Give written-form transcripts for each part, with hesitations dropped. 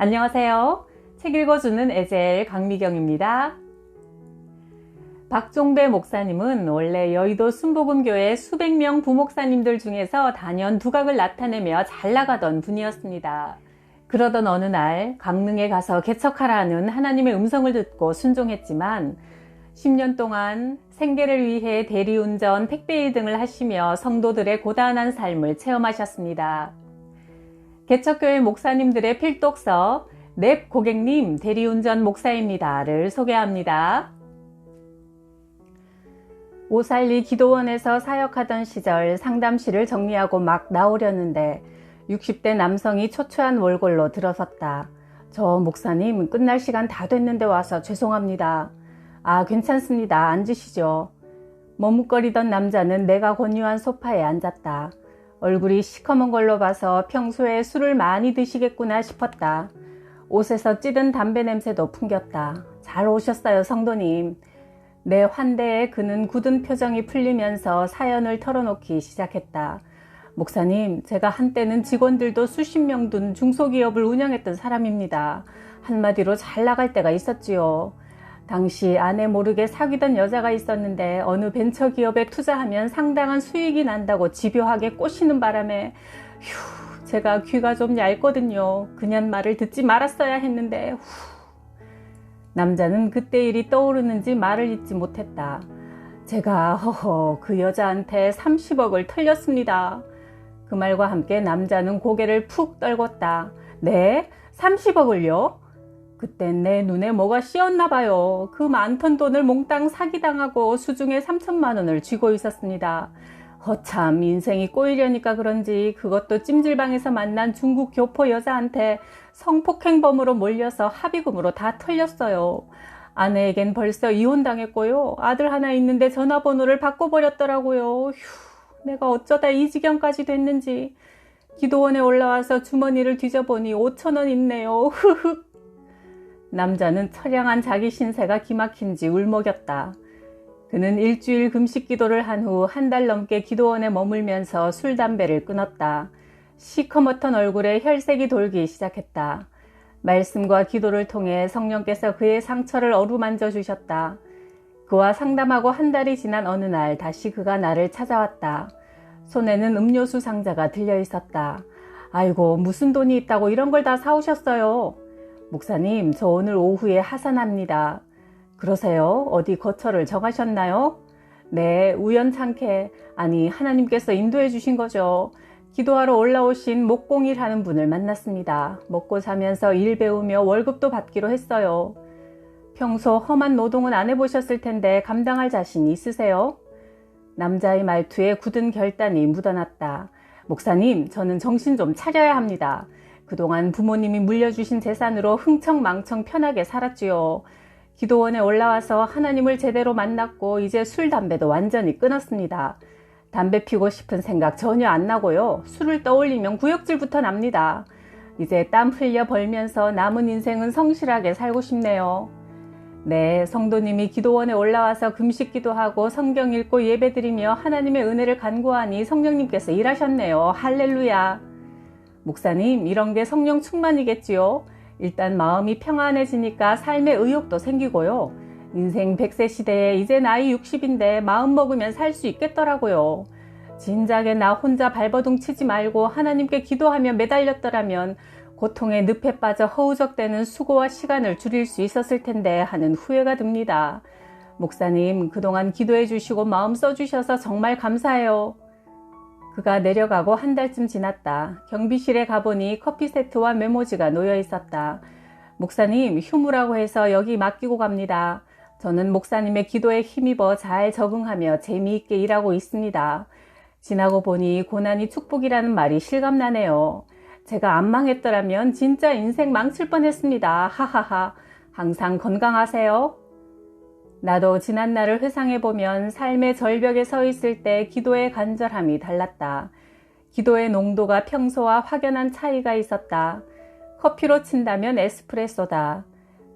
안녕하세요. 책 읽어주는 에젤 강미경입니다. 박종배 목사님은 원래 여의도 순복음교회 수백 명 부목사님들 중에서 단연 두각을 나타내며 잘 나가던 분이었습니다. 그러던 어느 날 강릉에 가서 개척하라는 하나님의 음성을 듣고 순종했지만 10년 동안 생계를 위해 대리운전, 택배일 등을 하시며 성도들의 고단한 삶을 체험하셨습니다. 개척교회 목사님들의 필독서 넵 고객님 대리운전 목사입니다를 소개합니다. 오살리 기도원에서 사역하던 시절 상담실을 정리하고 막 나오려는데 60대 남성이 초췌한 몰골로 들어섰다. 저 목사님 끝날 시간 다 됐는데 와서 죄송합니다. 아 괜찮습니다. 앉으시죠. 머뭇거리던 남자는 내가 권유한 소파에 앉았다. 얼굴이 시커먼 걸로 봐서 평소에 술을 많이 드시겠구나 싶었다. 옷에서 찌든 담배 냄새도 풍겼다. 잘 오셨어요 성도님. 내 환대에 그는 굳은 표정이 풀리면서 사연을 털어놓기 시작했다. 목사님, 제가 한때는 직원들도 수십 명 둔 중소기업을 운영했던 사람입니다. 한마디로 잘 나갈 때가 있었지요. 당시 아내 모르게 사귀던 여자가 있었는데 어느 벤처기업에 투자하면 상당한 수익이 난다고 집요하게 꼬시는 바람에 제가 귀가 좀 얇거든요. 그냥 말을 듣지 말았어야 했는데 남자는 그때 일이 떠오르는지 말을 잇지 못했다. 제가 그 여자한테 30억을 털렸습니다. 그 말과 함께 남자는 고개를 푹 떨궜다. 네? 30억을요? 그땐 내 눈에 뭐가 씌었나 봐요. 그 많던 돈을 몽땅 사기당하고 수중에 3천만 원을 쥐고 있었습니다. 허참 인생이 꼬이려니까 그런지 그것도 찜질방에서 만난 중국 교포 여자한테 성폭행범으로 몰려서 합의금으로 다 털렸어요. 아내에겐 벌써 이혼당했고요. 아들 하나 있는데 전화번호를 바꿔버렸더라고요. 내가 어쩌다 이 지경까지 됐는지. 기도원에 올라와서 주머니를 뒤져보니 5천 원 있네요. 남자는 처량한 자기 신세가 기막힌지 울먹였다. 그는 일주일 금식 기도를 한 후 한 달 넘게 기도원에 머물면서 술, 담배를 끊었다. 시커멓던 얼굴에 혈색이 돌기 시작했다. 말씀과 기도를 통해 성령께서 그의 상처를 어루만져 주셨다. 그와 상담하고 한 달이 지난 어느 날 다시 그가 나를 찾아왔다. 손에는 음료수 상자가 들려 있었다. 아이고 무슨 돈이 있다고 이런 걸 다 사오셨어요. 목사님, 저 오늘 오후에 하산합니다. 그러세요? 어디 거처를 정하셨나요? 네, 우연찮게. 아니, 하나님께서 인도해 주신 거죠. 기도하러 올라오신 목공일 하는 분을 만났습니다. 먹고 자면서 일 배우며 월급도 받기로 했어요. 평소 험한 노동은 안 해보셨을 텐데 감당할 자신 있으세요? 남자의 말투에 굳은 결단이 묻어났다. 목사님, 저는 정신 좀 차려야 합니다. 그동안 부모님이 물려주신 재산으로 흥청망청 편하게 살았지요. 기도원에 올라와서 하나님을 제대로 만났고 이제 술, 담배도 완전히 끊었습니다. 담배 피고 싶은 생각 전혀 안 나고요. 술을 떠올리면 구역질부터 납니다. 이제 땀 흘려 벌면서 남은 인생은 성실하게 살고 싶네요. 네, 성도님이 기도원에 올라와서 금식 기도하고 성경 읽고 예배드리며 하나님의 은혜를 간구하니 성령님께서 일하셨네요. 할렐루야. 목사님, 이런 게 성령 충만이겠지요? 일단 마음이 평안해지니까 삶의 의욕도 생기고요. 인생 100세 시대에 이제 나이 60인데 마음 먹으면 살 수 있겠더라고요. 진작에 나 혼자 발버둥 치지 말고 하나님께 기도하며 매달렸더라면 고통의 늪에 빠져 허우적대는 수고와 시간을 줄일 수 있었을 텐데 하는 후회가 듭니다. 목사님, 그동안 기도해 주시고 마음 써주셔서 정말 감사해요. 그가 내려가고 한 달쯤 지났다. 경비실에 가보니 커피 세트와 메모지가 놓여 있었다. 목사님, 휴무라고 해서 여기 맡기고 갑니다. 저는 목사님의 기도에 힘입어 잘 적응하며 재미있게 일하고 있습니다. 지나고 보니 고난이 축복이라는 말이 실감나네요. 제가 안 망했더라면 진짜 인생 망칠 뻔했습니다. 하하하. 항상 건강하세요. 나도 지난 날을 회상해보면 삶의 절벽에 서 있을 때 기도의 간절함이 달랐다. 기도의 농도가 평소와 확연한 차이가 있었다. 커피로 친다면 에스프레소다.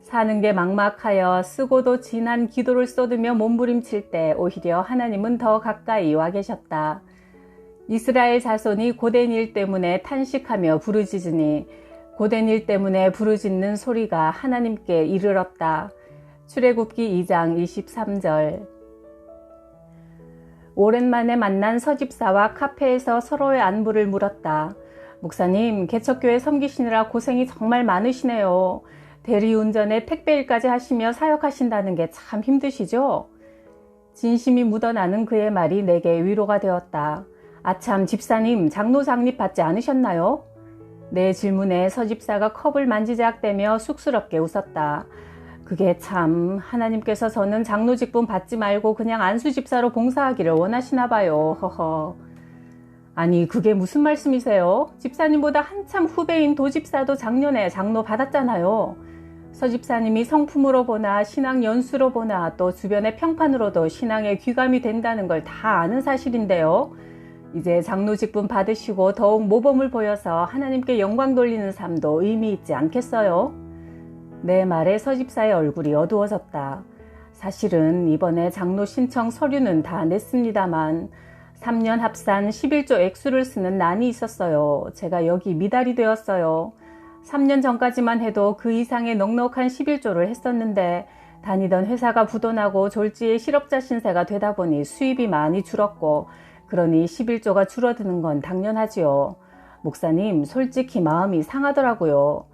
사는 게 막막하여 쓰고도 진한 기도를 쏟으며 몸부림칠 때 오히려 하나님은 더 가까이 와 계셨다. 이스라엘 자손이 고된 일 때문에 탄식하며 부르짖으니 고된 일 때문에 부르짖는 소리가 하나님께 이르렀다. 출애굽기 2장 23절. 오랜만에 만난 서집사와 카페에서 서로의 안부를 물었다. 목사님, 개척교회 섬기시느라 고생이 정말 많으시네요. 대리운전에 택배일까지 하시며 사역하신다는 게 참 힘드시죠? 진심이 묻어나는 그의 말이 내게 위로가 되었다. 아참, 집사님, 장로 장립 받지 않으셨나요? 내 질문에 서집사가 컵을 만지작대며 쑥스럽게 웃었다. 그게 참, 하나님께서 저는 장로 직분 받지 말고 그냥 안수집사로 봉사하기를 원하시나 봐요. 허허. 아니, 그게 무슨 말씀이세요? 집사님보다 한참 후배인 도집사도 작년에 장로 받았잖아요. 서집사님이 성품으로 보나 신앙 연수로 보나 또 주변의 평판으로도 신앙에 귀감이 된다는 걸 다 아는 사실인데요. 이제 장로 직분 받으시고 더욱 모범을 보여서 하나님께 영광 돌리는 삶도 의미 있지 않겠어요? 내 말에 서집사의 얼굴이 어두워졌다. 사실은 이번에 장로 신청 서류는 다 냈습니다만 3년 합산 11조 액수를 쓰는 난이 있었어요. 제가 여기 미달이 되었어요. 3년 전까지만 해도 그 이상의 넉넉한 11조를 했었는데 다니던 회사가 부도나고 졸지에 실업자 신세가 되다 보니 수입이 많이 줄었고 그러니 11조가 줄어드는 건 당연하지요. 목사님, 솔직히 마음이 상하더라고요.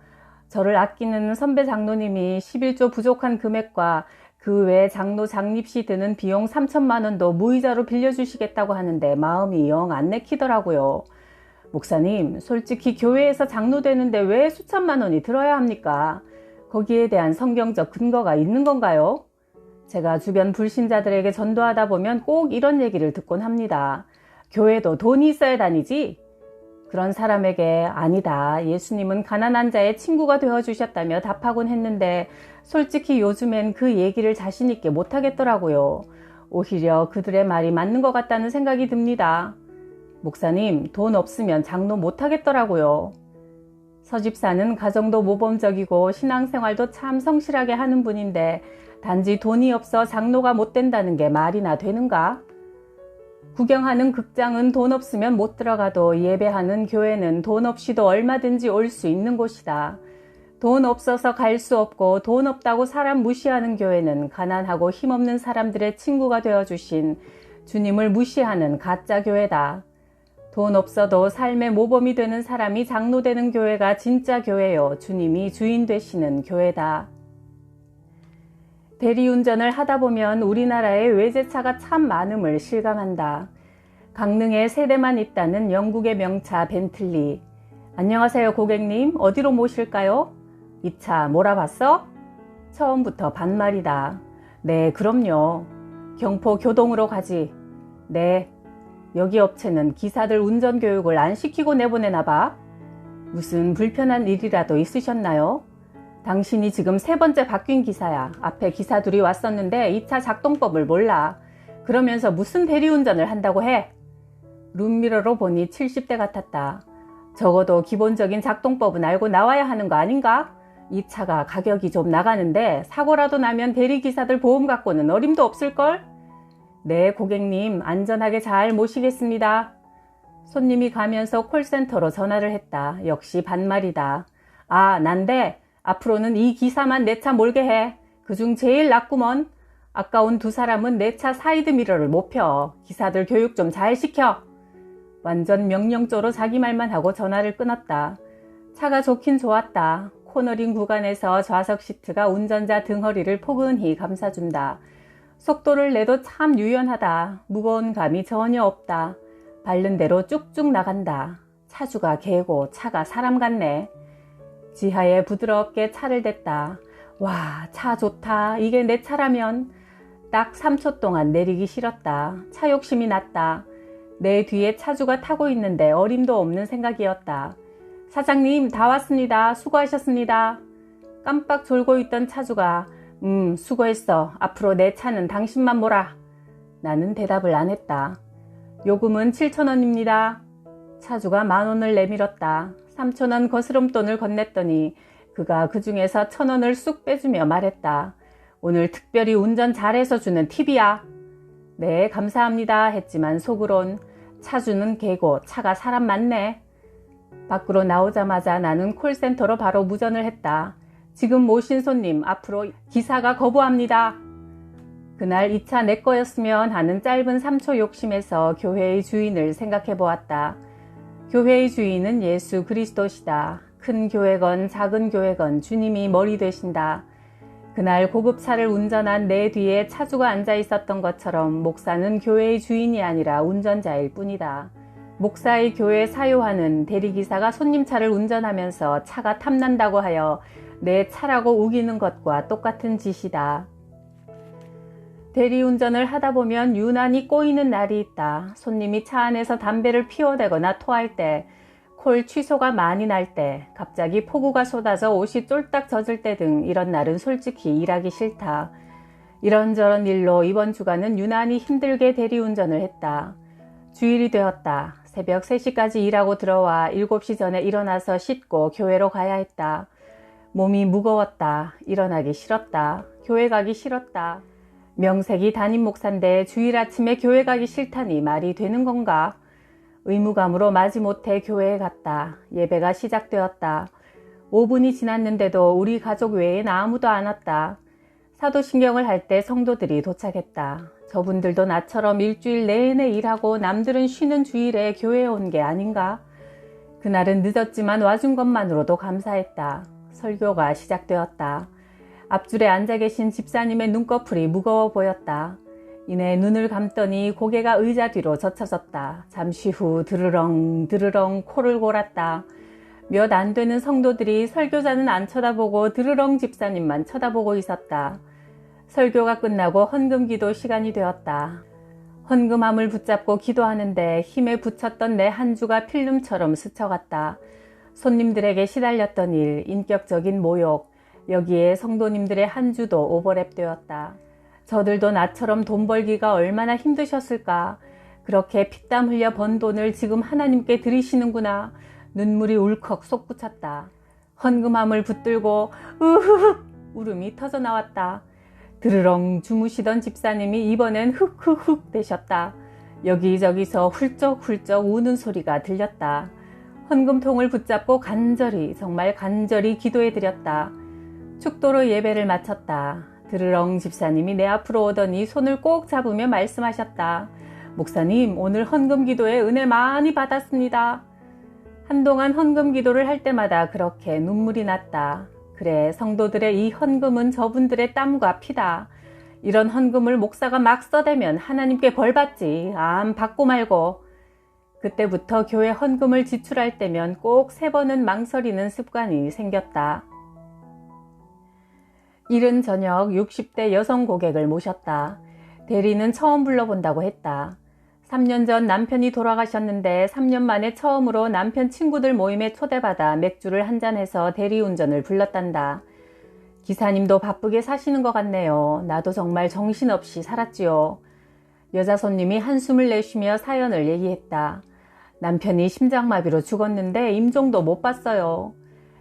저를 아끼는 선배 장로님이 11조 부족한 금액과 그 외 장로 장립 시 드는 비용 3천만 원도 무이자로 빌려주시겠다고 하는데 마음이 영 안 내키더라고요. 목사님, 솔직히 교회에서 장로 되는데 왜 수천만 원이 들어야 합니까? 거기에 대한 성경적 근거가 있는 건가요? 제가 주변 불신자들에게 전도하다 보면 꼭 이런 얘기를 듣곤 합니다. 교회도 돈이 있어야 다니지? 그런 사람에게 아니다. 예수님은 가난한 자의 친구가 되어주셨다며 답하곤 했는데 솔직히 요즘엔 그 얘기를 자신 있게 못하겠더라고요. 오히려 그들의 말이 맞는 것 같다는 생각이 듭니다. 목사님, 돈 없으면 장로 못하겠더라고요. 서집사는 가정도 모범적이고 신앙생활도 참 성실하게 하는 분인데 단지 돈이 없어 장로가 못 된다는 게 말이나 되는가? 구경하는 극장은 돈 없으면 못 들어가도 예배하는 교회는 돈 없이도 얼마든지 올 수 있는 곳이다. 돈 없어서 갈 수 없고 돈 없다고 사람 무시하는 교회는 가난하고 힘없는 사람들의 친구가 되어주신 주님을 무시하는 가짜 교회다. 돈 없어도 삶의 모범이 되는 사람이 장로 되는 교회가 진짜 교회요. 주님이 주인 되시는 교회다. 대리운전을 하다 보면 우리나라에 외제차가 참 많음을 실감한다. 강릉에 3대만 있다는 영국의 명차 벤틀리. 안녕하세요 고객님, 어디로 모실까요? 이 차 몰아봤어? 처음부터 반말이다. 네, 그럼요. 경포 교동으로 가지. 네. 여기 업체는 기사들 운전교육을 안 시키고 내보내나 봐. 무슨 불편한 일이라도 있으셨나요? 당신이 지금 3번째 바뀐 기사야. 앞에 기사 둘이 왔었는데 이 차 작동법을 몰라. 그러면서 무슨 대리운전을 한다고 해? 룸미러로 보니 70대 같았다. 적어도 기본적인 작동법은 알고 나와야 하는 거 아닌가? 이 차가 가격이 좀 나가는데 사고라도 나면 대리기사들 보험 갖고는 어림도 없을걸? 네, 고객님, 안전하게 잘 모시겠습니다. 손님이 가면서 콜센터로 전화를 했다. 역시 반말이다. 아, 난데 앞으로는 이 기사만 내 차 몰게 해. 그중 제일 나쁘먼. 아까운 2 사람은 내 차 사이드 미러를 못 펴. 기사들 교육 좀 잘 시켜. 완전 명령조로 자기 말만 하고 전화를 끊었다. 차가 좋긴 좋았다. 코너링 구간에서 좌석 시트가 운전자 등허리를 포근히 감싸준다. 속도를 내도 참 유연하다. 무거운 감이 전혀 없다. 밟는 대로 쭉쭉 나간다. 차주가 개고 차가 사람 같네. 지하에 부드럽게 차를 댔다. 와, 차 좋다. 이게 내 차라면. 딱 3초 동안 내리기 싫었다. 차 욕심이 났다. 내 뒤에 차주가 타고 있는데 어림도 없는 생각이었다. 사장님, 다 왔습니다. 수고하셨습니다. 깜빡 졸고 있던 차주가 수고했어. 앞으로 내 차는 당신만 몰아. 나는 대답을 안 했다. 요금은 7,000원입니다. 차주가 10,000원을 내밀었다. 3,000원 거스름돈을 건넸더니 그가 그 중에서 1,000원을 쑥 빼주며 말했다. 오늘 특별히 운전 잘해서 주는 팁이야. 네, 감사합니다 했지만 속으론 차주는 개고 차가 사람 맞네. 밖으로 나오자마자 나는 콜센터로 바로 무전을 했다. 지금 모신 손님 앞으로 기사가 거부합니다. 그날 이 차 내 거였으면 하는 짧은 3초 욕심에서 교회의 주인을 생각해 보았다. 교회의 주인은 예수 그리스도시다. 큰 교회건 작은 교회건 주님이 머리 되신다. 그날 고급차를 운전한 내 뒤에 차주가 앉아 있었던 것처럼 목사는 교회의 주인이 아니라 운전자일 뿐이다. 목사의 교회 사요하는 대리기사가 손님 차를 운전하면서 차가 탐난다고 하여 내 차라고 우기는 것과 똑같은 짓이다. 대리운전을 하다 보면 유난히 꼬이는 날이 있다. 손님이 차 안에서 담배를 피워대거나 토할 때, 콜 취소가 많이 날 때, 갑자기 폭우가 쏟아져 옷이 쫄딱 젖을 때 등 이런 날은 솔직히 일하기 싫다. 이런저런 일로 이번 주간은 유난히 힘들게 대리운전을 했다. 주일이 되었다. 새벽 3시까지 일하고 들어와 7시 전에 일어나서 씻고 교회로 가야 했다. 몸이 무거웠다. 일어나기 싫었다. 교회 가기 싫었다. 명색이 담임 목사인데 주일 아침에 교회 가기 싫다니 말이 되는 건가? 의무감으로 마지못해 교회에 갔다. 예배가 시작되었다. 5분이 지났는데도 우리 가족 외엔 아무도 안 왔다. 사도신경을 할 때 성도들이 도착했다. 저분들도 나처럼 일주일 내내 일하고 남들은 쉬는 주일에 교회에 온 게 아닌가? 그날은 늦었지만 와준 것만으로도 감사했다. 설교가 시작되었다. 앞줄에 앉아 계신 집사님의 눈꺼풀이 무거워 보였다. 이내 눈을 감더니 고개가 의자 뒤로 젖혀졌다. 잠시 후 드르렁 드르렁 코를 골았다. 몇 안 되는 성도들이 설교자는 안 쳐다보고 드르렁 집사님만 쳐다보고 있었다. 설교가 끝나고 헌금기도 시간이 되었다. 헌금함을 붙잡고 기도하는데 힘에 붙였던 내 한 주가 필름처럼 스쳐갔다. 손님들에게 시달렸던 일, 인격적인 모욕, 여기에 성도님들의 한 주도 오버랩되었다. 저들도 나처럼 돈 벌기가 얼마나 힘드셨을까. 그렇게 피땀 흘려 번 돈을 지금 하나님께 드리시는구나. 눈물이 울컥 솟구쳤다. 헌금함을 붙들고 으흐흑 울음이 터져 나왔다. 드르렁 주무시던 집사님이 이번엔 흑흑흑 되셨다. 여기저기서 훌쩍훌쩍 우는 소리가 들렸다. 헌금통을 붙잡고 간절히 정말 간절히 기도해드렸다. 축도로 예배를 마쳤다. 드르렁 집사님이 내 앞으로 오더니 손을 꼭 잡으며 말씀하셨다. 목사님, 오늘 헌금 기도에 은혜 많이 받았습니다. 한동안 헌금 기도를 할 때마다 그렇게 눈물이 났다. 그래, 성도들의 이 헌금은 저분들의 땀과 피다. 이런 헌금을 목사가 막 써대면 하나님께 벌받지. 안 받고 말고. 그때부터 교회 헌금을 지출할 때면 꼭 3번은 망설이는 습관이 생겼다. 이른 저녁 60대 여성 고객을 모셨다. 대리는 처음 불러본다고 했다. 3년 전 남편이 돌아가셨는데 3년 만에 처음으로 남편 친구들 모임에 초대받아 맥주를 한잔해서 대리운전을 불렀단다. 기사님도 바쁘게 사시는 것 같네요. 나도 정말 정신없이 살았지요. 여자 손님이 한숨을 내쉬며 사연을 얘기했다. 남편이 심장마비로 죽었는데 임종도 못 봤어요.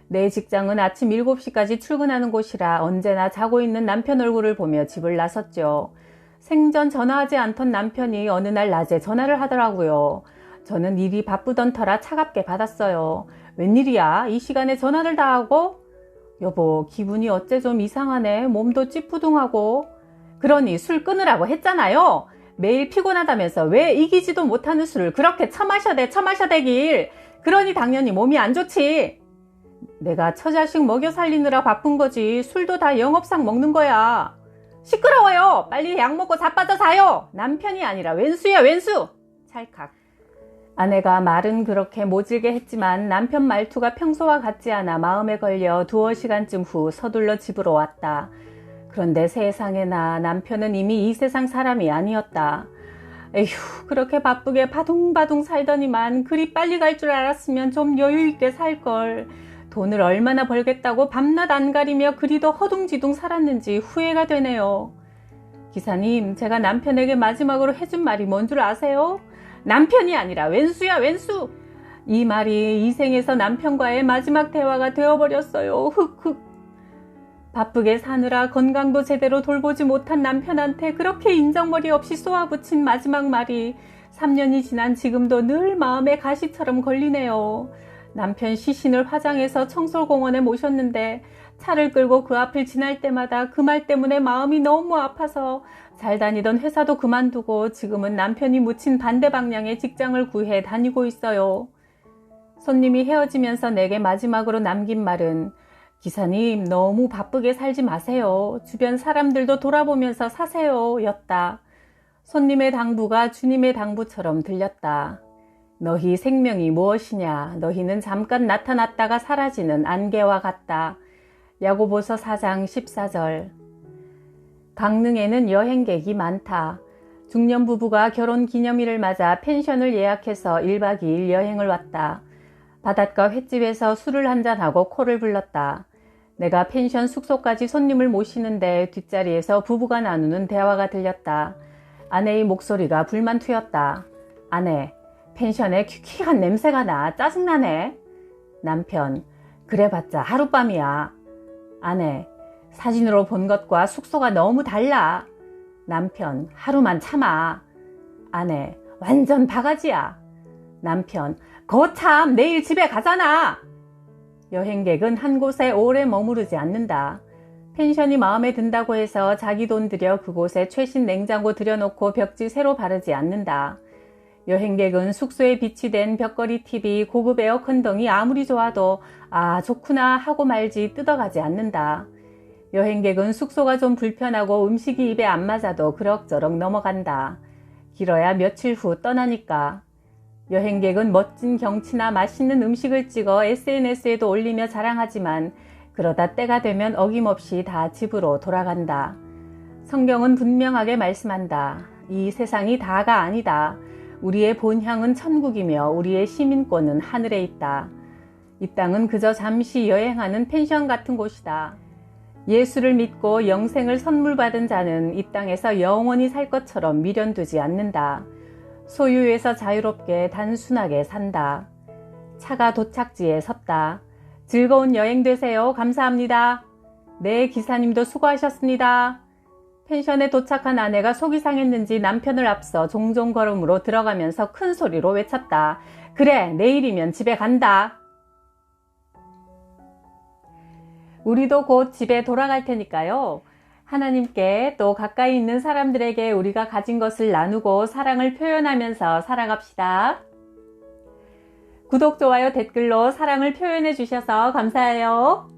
내 직장은 아침 7시까지 출근하는 곳이라 언제나 자고 있는 남편 얼굴을 보며 집을 나섰죠. 생전 전화하지 않던 남편이 어느 날 낮에 전화를 하더라고요. 저는 일이 바쁘던 터라 차갑게 받았어요. 웬일이야? 이 시간에 전화를 다 하고? 여보, 기분이 어째 좀 이상하네. 몸도 찌푸둥하고. 그러니 술 끊으라고 했잖아요. 매일 피곤하다면서 왜 이기지도 못하는 술을 그렇게 처마셔대길. 그러니 당연히 몸이 안 좋지. 내가 처자식 먹여 살리느라 바쁜 거지. 술도 다 영업상 먹는 거야. 시끄러워요. 빨리 약 먹고 자빠져 자요. 남편이 아니라 왼수야, 왼수. 찰칵. 아내가 말은 그렇게 모질게 했지만 남편 말투가 평소와 같지 않아 마음에 걸려 2시간쯤 후 서둘러 집으로 왔다. 그런데 세상에나 남편은 이미 이 세상 사람이 아니었다. 에휴, 그렇게 바쁘게 바둥바둥 살더니만 그리 빨리 갈 줄 알았으면 좀 여유있게 살걸. 돈을 얼마나 벌겠다고 밤낮 안 가리며 그리도 허둥지둥 살았는지 후회가 되네요. 기사님, 제가 남편에게 마지막으로 해준 말이 뭔 줄 아세요? 남편이 아니라 왼수야, 왼수. 이 말이 이 생에서 남편과의 마지막 대화가 되어버렸어요. 흑흑. 바쁘게 사느라 건강도 제대로 돌보지 못한 남편한테 그렇게 인정머리 없이 쏘아붙인 마지막 말이 3년이 지난 지금도 늘 마음에 가시처럼 걸리네요. 남편 시신을 화장해서 청솔공원에 모셨는데 차를 끌고 그 앞을 지날 때마다 그 말 때문에 마음이 너무 아파서 잘 다니던 회사도 그만두고 지금은 남편이 묻힌 반대 방향의 직장을 구해 다니고 있어요. 손님이 헤어지면서 내게 마지막으로 남긴 말은 기사님 너무 바쁘게 살지 마세요. 주변 사람들도 돌아보면서 사세요 였다. 손님의 당부가 주님의 당부처럼 들렸다. 너희 생명이 무엇이냐? 너희는 잠깐 나타났다가 사라지는 안개와 같다. 야고보서 4장 14절. 강릉에는 여행객이 많다. 중년 부부가 결혼 기념일을 맞아 펜션을 예약해서 1박 2일 여행을 왔다. 바닷가 횟집에서 술을 한잔하고 코를 불렀다. 내가 펜션 숙소까지 손님을 모시는데 뒷자리에서 부부가 나누는 대화가 들렸다. 아내의 목소리가 불만 튀었다. 아내, 펜션에 퀴퀴한 냄새가 나. 짜증나네. 남편, 그래봤자 하룻밤이야. 아내, 사진으로 본 것과 숙소가 너무 달라. 남편, 하루만 참아. 아내, 완전 바가지야. 남편, 거참 내일 집에 가잖아. 여행객은 한 곳에 오래 머무르지 않는다. 펜션이 마음에 든다고 해서 자기 돈 들여 그곳에 최신 냉장고 들여놓고 벽지 새로 바르지 않는다. 여행객은 숙소에 비치된 벽걸이 TV, 고급 에어컨 등이 아무리 좋아도 아 좋구나 하고 말지 뜯어가지 않는다. 여행객은 숙소가 좀 불편하고 음식이 입에 안 맞아도 그럭저럭 넘어간다. 길어야 며칠 후 떠나니까. 여행객은 멋진 경치나 맛있는 음식을 찍어 SNS에도 올리며 자랑하지만 그러다 때가 되면 어김없이 다 집으로 돌아간다. 성경은 분명하게 말씀한다. 이 세상이 다가 아니다. 우리의 본향은 천국이며 우리의 시민권은 하늘에 있다. 이 땅은 그저 잠시 여행하는 펜션 같은 곳이다. 예수를 믿고 영생을 선물 받은 자는 이 땅에서 영원히 살 것처럼 미련두지 않는다. 소유에서 자유롭게 단순하게 산다. 차가 도착지에 섰다. 즐거운 여행 되세요. 감사합니다. 네, 기사님도 수고하셨습니다. 펜션에 도착한 아내가 속이 상했는지 남편을 앞서 종종 걸음으로 들어가면서 큰 소리로 외쳤다. 그래, 내일이면 집에 간다. 우리도 곧 집에 돌아갈 테니까요. 하나님께 또 가까이 있는 사람들에게 우리가 가진 것을 나누고 사랑을 표현하면서 살아갑시다. 구독, 좋아요, 댓글로 사랑을 표현해 주셔서 감사해요.